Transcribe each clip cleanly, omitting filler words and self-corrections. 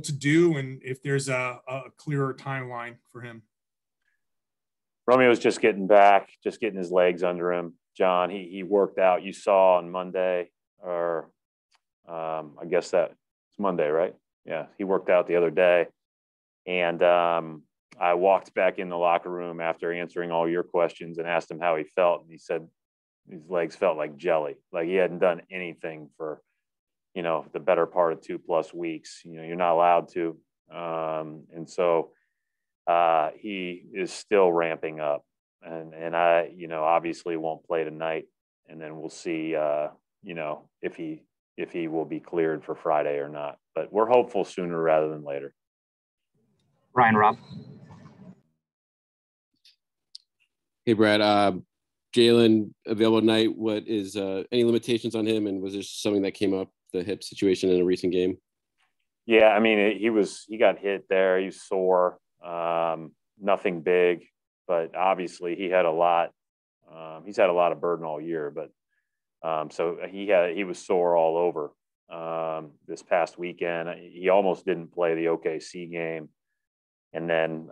to do, and if there's a clearer timeline for him? Romeo's just getting back, just getting his legs under him. John, he worked out. You saw on Monday, or I guess that's Monday, right? Yeah, he worked out the other day. And I walked back in the locker room after answering all your questions and asked him how he felt. And he said his legs felt like jelly, like he hadn't done anything for, the better part of 2+ weeks. You're not allowed to. And so he is still ramping up. And I, obviously won't play tonight. And then we'll see, if he will be cleared for Friday or not. But we're hopeful sooner rather than later. Ryan, Rob. Hey, Brad. Jalen available tonight. What is any limitations on him? And was there something that came up, the hip situation in a recent game? Yeah, I mean, he got hit there. He was sore. Nothing big, but obviously he had a lot. He's had a lot of burden all year, but so he was sore all over this past weekend. He almost didn't play the OKC game, and then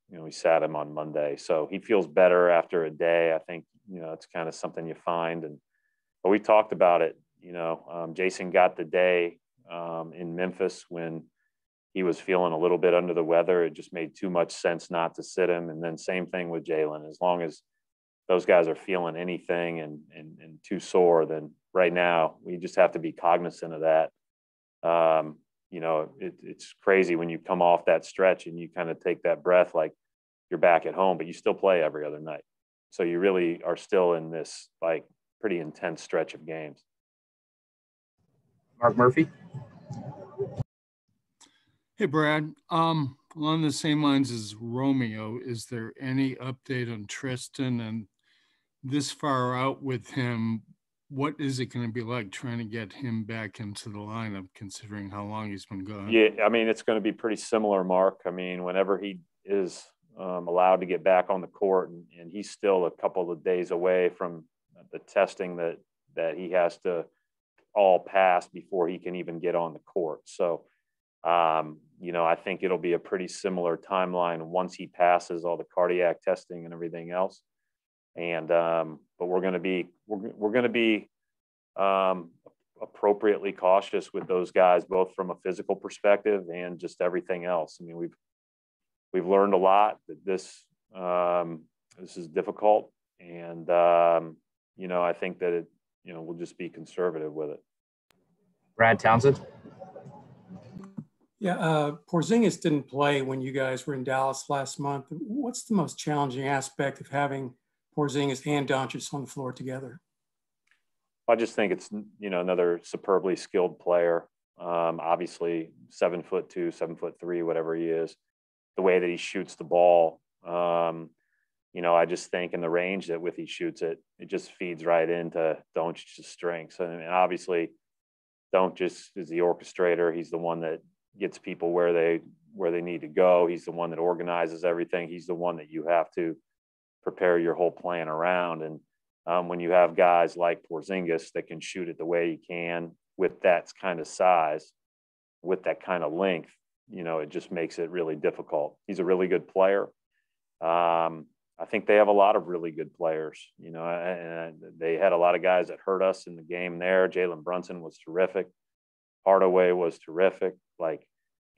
we sat him on Monday. So he feels better after a day. I think it's kind of something you find, but we talked about it. Jason got the day in Memphis when he was feeling a little bit under the weather. It just made too much sense not to sit him. And then same thing with Jalen. As long as those guys are feeling anything and too sore, then right now we just have to be cognizant of that. It's crazy when you come off that stretch and you kind of take that breath like you're back at home, but you still play every other night. So you really are still in this like pretty intense stretch of games. Mark Murphy. Hey, Brad. Along the same lines as Romeo, is there any update on Tristan? And this far out with him, what is it going to be like trying to get him back into the lineup, considering how long he's been gone? Yeah, I mean, it's going to be pretty similar, Mark. I mean, whenever he is allowed to get back on the court, and he's still a couple of days away from the testing that he has to all pass before he can even get on the court. So, I think it'll be a pretty similar timeline once he passes all the cardiac testing and everything else. And but we're going to be appropriately cautious with those guys, both from a physical perspective and just everything else. I mean, we've learned a lot that this is difficult, and I think that we'll just be conservative with it. Brad Townsend. Yeah, Porzingis didn't play when you guys were in Dallas last month. What's the most challenging aspect of having Porzingis and Doncic on the floor together? I just think it's another superbly skilled player. Obviously 7'2", 7'3", whatever he is. The way that he shoots the ball, I just think in the range that with he shoots it, it just feeds right into Doncic's strengths. And obviously, Doncic is the orchestrator. He's the one that gets people where they need to go. He's the one that organizes everything. He's the one that you have to prepare your whole plan around. And when you have guys like Porzingis that can shoot it the way he can with that kind of size, with that kind of length, it just makes it really difficult. He's a really good player. I think they have a lot of really good players, and they had a lot of guys that hurt us in the game there. Jalen Brunson was terrific. Hardaway was terrific, like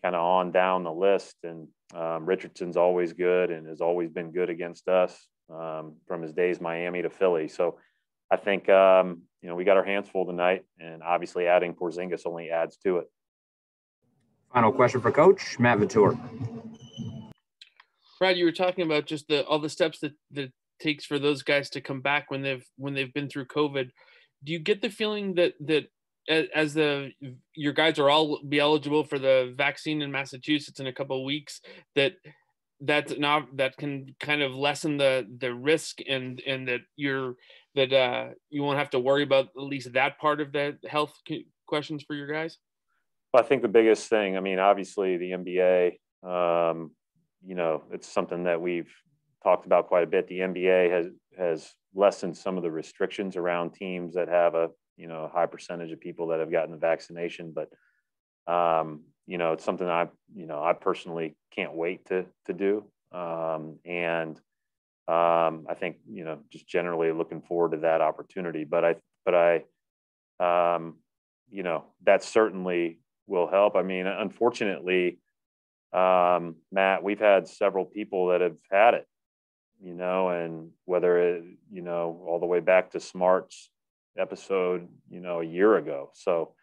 kind of on down the list. And Richardson's always good and has always been good against us from his days Miami to Philly. So I think, we got our hands full tonight, and obviously adding Porzingis only adds to it. Final question for Coach Matt Vautour. Brad, you were talking about just all the steps that it takes for those guys to come back when they've been through COVID. Do you get the feeling that as your guys are all be eligible for the vaccine in Massachusetts in a couple of weeks, that can kind of lessen the risk and that you won't have to worry about at least that part of the health questions for your guys? Well, I think the biggest thing, I mean, obviously the NBA, it's something that we've talked about quite a bit. The NBA has lessened some of the restrictions around teams that have a high percentage of people that have gotten the vaccination. But, you know, it's something I personally can't wait to do. I think, you know, just generally looking forward to that opportunity. But I, you know, that certainly will help. I mean, unfortunately, Matt, we've had several people that have had it, you know, and whether it, you know, all the way back to Smart's episode, you know, a year ago. So,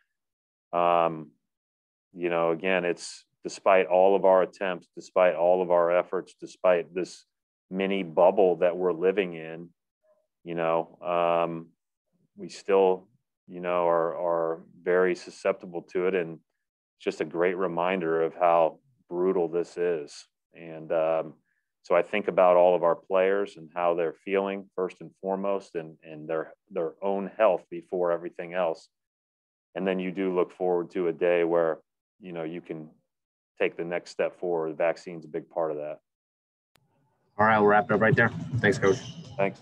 you know, again, it's despite all of our attempts, despite all of our efforts, despite this mini bubble that we're living in, you know, we still, you know, are very susceptible to it. And it's just a great reminder of how brutal this is. And so I think about all of our players and how they're feeling first and foremost, and their own health before everything else. And then you do look forward to a day where, you know, you can take the next step forward. The vaccine's a big part of that. All right, we'll wrap it up right there. Thanks, Coach. Thanks.